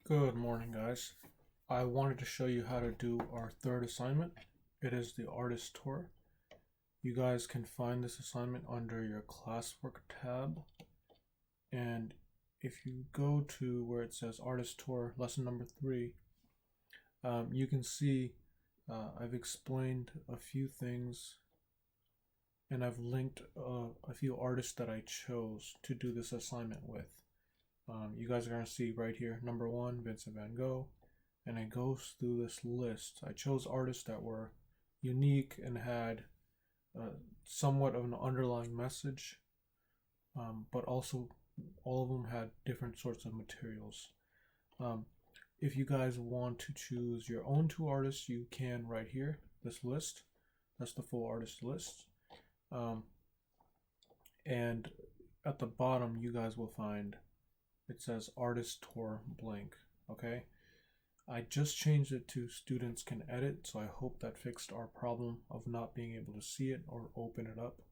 Good morning, guys. I wanted to show you how to do our third assignment. It is the artist tour. You guys can find this assignment under your classwork tab. And if you go to where it says artist tour, lesson number 3, you can see I've explained a few things and I've linked a few artists that I chose to do this assignment with. You guys are going to see right here, number 1, Vincent Van Gogh, and it goes through this list. I chose artists that were unique and had somewhat of an underlying message, but also all of them had different sorts of materials. If you guys want to choose your own 2 artists, you can right here, this list. That's the full artist list. And at the bottom, you guys will find it says artist tour blank. Okay, I just changed it to students can edit, so I hope that fixed our problem of not being able to see it or open it up.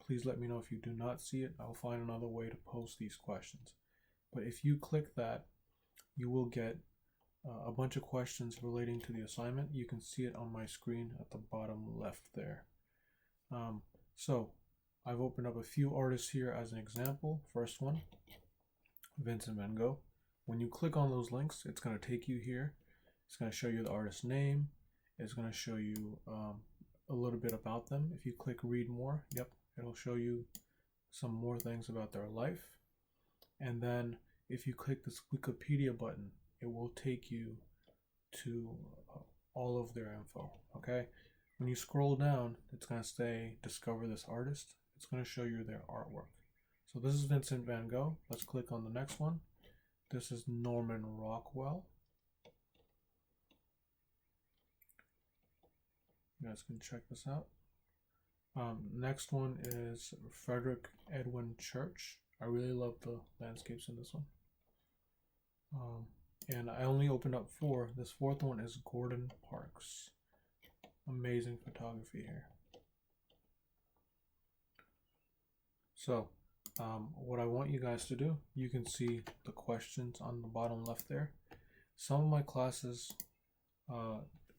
Please let me know if you do not see it. I'll find another way to post these questions. But if you click that, you will get a bunch of questions relating to the assignment. You can see it on my screen at the bottom left there. So I've opened up a few artists here as an example. First one, Vincent Van Gogh. When you click on those links, it's going to take you here. It's going to show you the artist's name. It's going to show you a little bit about them. If you click read more, yep, it'll show you some more things about their life. And then if you click this Wikipedia button, it will take you to all of their info. Okay, when you scroll down, it's going to say discover this artist. It's going to show you their artwork. So this is Vincent Van Gogh. Let's click on the next one. This is Norman Rockwell. You guys can check this out. Next one is Frederic Edwin Church. I really love the landscapes in this one. And I only opened up 4. This 4th one is Gordon Parks. Amazing photography here. So what I want you guys to do, you can see the questions on the bottom left there. Some of my classes,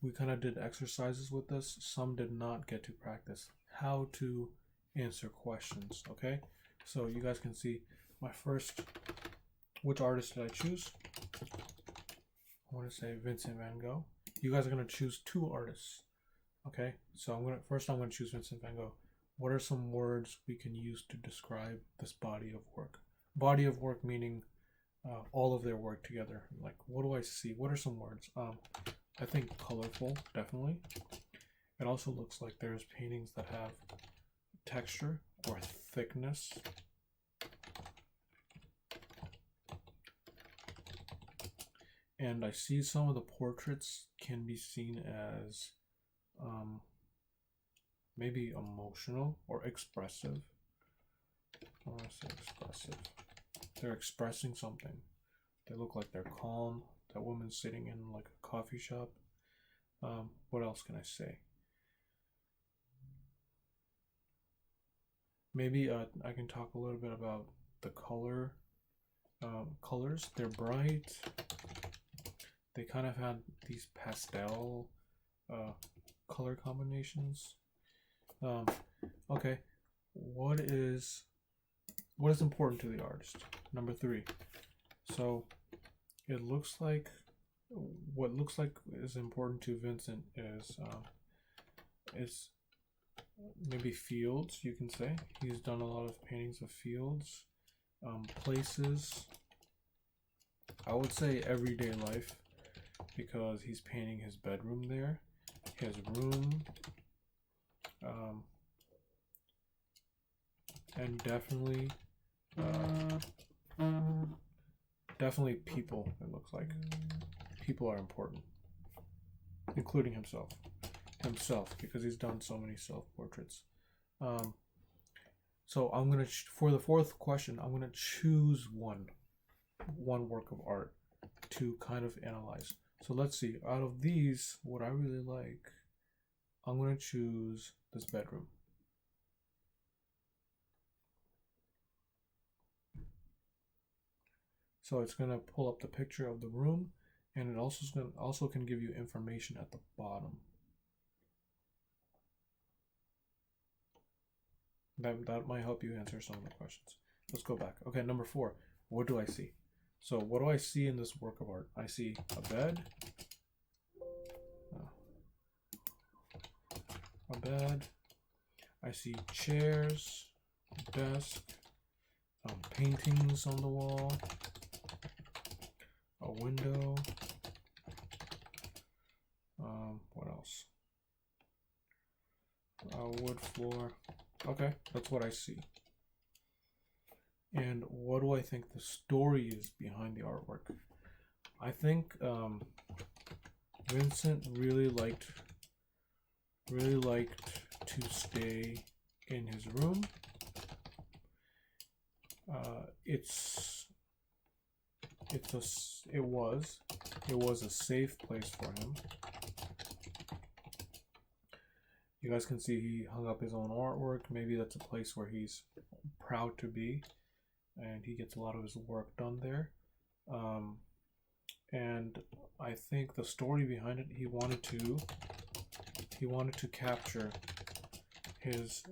we kind of did exercises with this. Some did not get to practice how to answer questions. Okay, so you guys can see my first, which artist did I choose? I want to say Vincent Van Gogh. You guys are going to choose 2 artists. Okay, so I'm going to choose Vincent Van Gogh. What are some words we can use to describe this body of work? Body of work meaning all of their work together. Like, what do I see? What are some words? I think colorful, definitely. It also looks like there's paintings that have texture or thickness. And I see some of the portraits can be seen as maybe emotional or expressive. I want to say expressive. They're expressing something. They look like they're calm. That woman's sitting in like a coffee shop. What else can I say? Maybe I can talk a little bit about the colors. They're bright. They kind of had these pastel color combinations. Okay, what is important to the artist? Number 3. So it looks like what looks like is important to Vincent is maybe fields. You can say he's done a lot of paintings of fields, places. I would say everyday life because he's painting his bedroom there, his room. And definitely people. It looks like people are important, including himself because he's done so many self-portraits. So I'm gonna for the 4th question, I'm gonna choose one work of art to kind of analyze. So let's see, out of these, what I really like, I'm gonna choose this bedroom. So it's going to pull up the picture of the room, and it also can give you information at the bottom. That might help you answer some of the questions. Let's go back. Okay, number 4. What do I see? So what do I see in this work of art? I see a bed, I see chairs, desk, paintings on the wall, a window, what else? A wood floor. Okay, that's what I see. And what do I think the story is behind the artwork? I think Vincent really liked to stay in his room. It was a safe place for him. You guys can see he hung up his own artwork. Maybe that's a place where he's proud to be, and he gets a lot of his work done there. And I think the story behind it, he wanted to capture his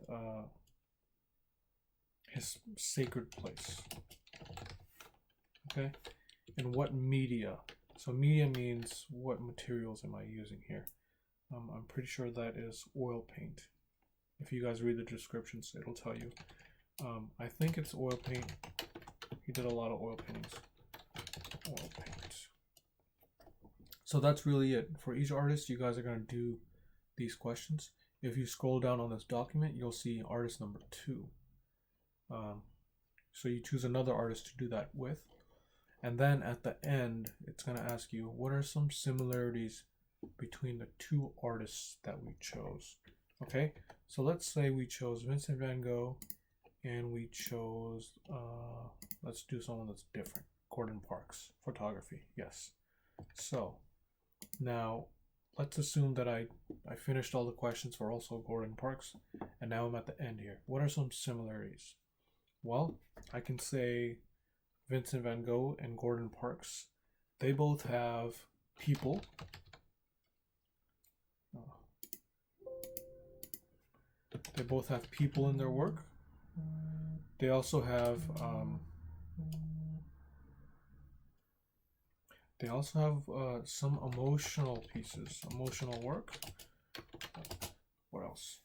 sacred place. Okay, and what media? So media means what materials am I using here? I'm pretty sure that is oil paint. If you guys read the descriptions, it'll tell you. I think it's oil paint. He did a lot of oil paintings. Oil paint. So that's really it. For each artist, you guys are going to do these questions. If you scroll down on this document, you'll see artist number 2. So you choose another artist to do that with. And then at the end, it's going to ask you, what are some similarities between the 2 artists that we chose? Okay, so let's say we chose Vincent Van Gogh and we chose, let's do someone that's different. Gordon Parks, photography, yes. So now let's assume that I finished all the questions for also Gordon Parks, and now I'm at the end here. What are some similarities? Well, I can say Vincent Van Gogh and Gordon Parks, they both have people. They both have people in their work. They also have some emotional pieces, emotional work. What else?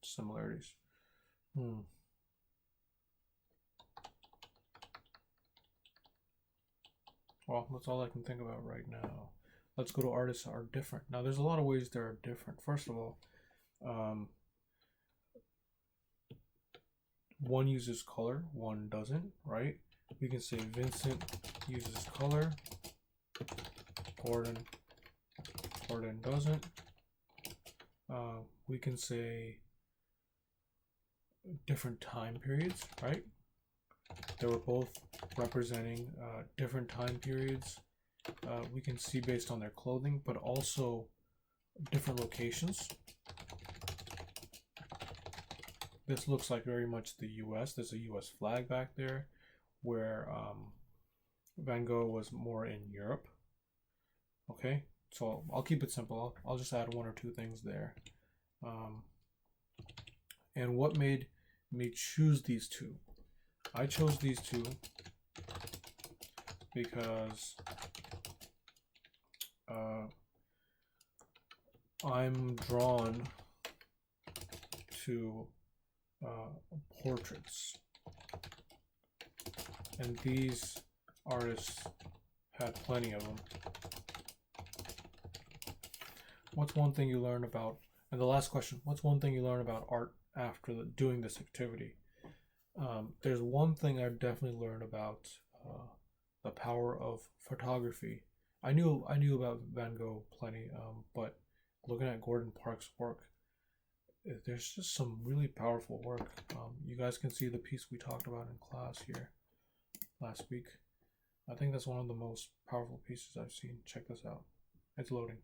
Similarities. Well, that's all I can think about right now. Let's go to artists that are different. Now, there's a lot of ways they are different. First of all, one uses color, one doesn't, right? We can say Vincent uses color, Gordon doesn't. We can say different time periods, right? They were both representing different time periods. We can see based on their clothing, but also different locations. This looks like very much the US. There's a US flag back there, where Van Gogh was more in Europe. Okay, so I'll keep it simple. I'll just add 1 or 2 things there. And what made me choose these 2? I chose these 2 because I'm drawn to portraits, and these artists had plenty of them. What's one thing you learn about, and the last question, what's one thing you learn about art after doing this activity? There's one thing I've definitely learned about the power of photography. I knew about Van Gogh plenty, but looking at Gordon Parks' work, there's just some really powerful work. You guys can see the piece we talked about in class here last week. I think that's one of the most powerful pieces I've seen. Check this out. It's loading.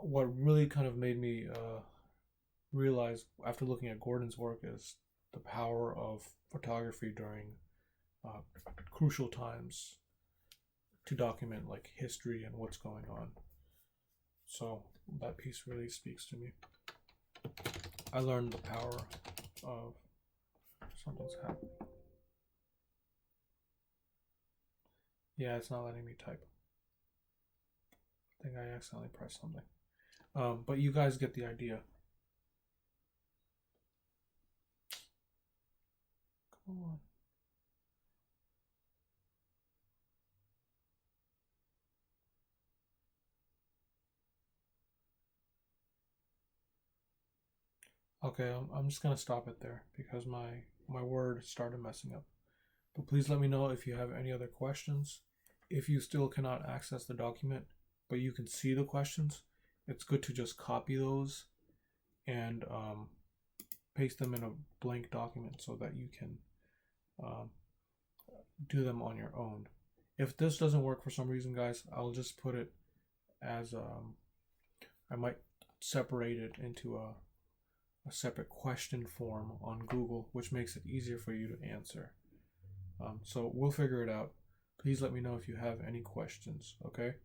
What really kind of made me realize after looking at Gordon's work is the power of photography during crucial times to document like history and what's going on. So that piece really speaks to me. I learned the power of something's happening. Yeah, it's not letting me type. I think I accidentally pressed something. But you guys get the idea. Come on. Okay, I'm just gonna stop it there because my word started messing up. But please let me know if you have any other questions. If you still cannot access the document, but you can see the questions, it's good to just copy those and paste them in a blank document so that you can do them on your own. If this doesn't work for some reason, guys, I'll just put it as I might separate it into a separate question form on Google, which makes it easier for you to answer. So we'll figure it out. Please let me know if you have any questions, okay?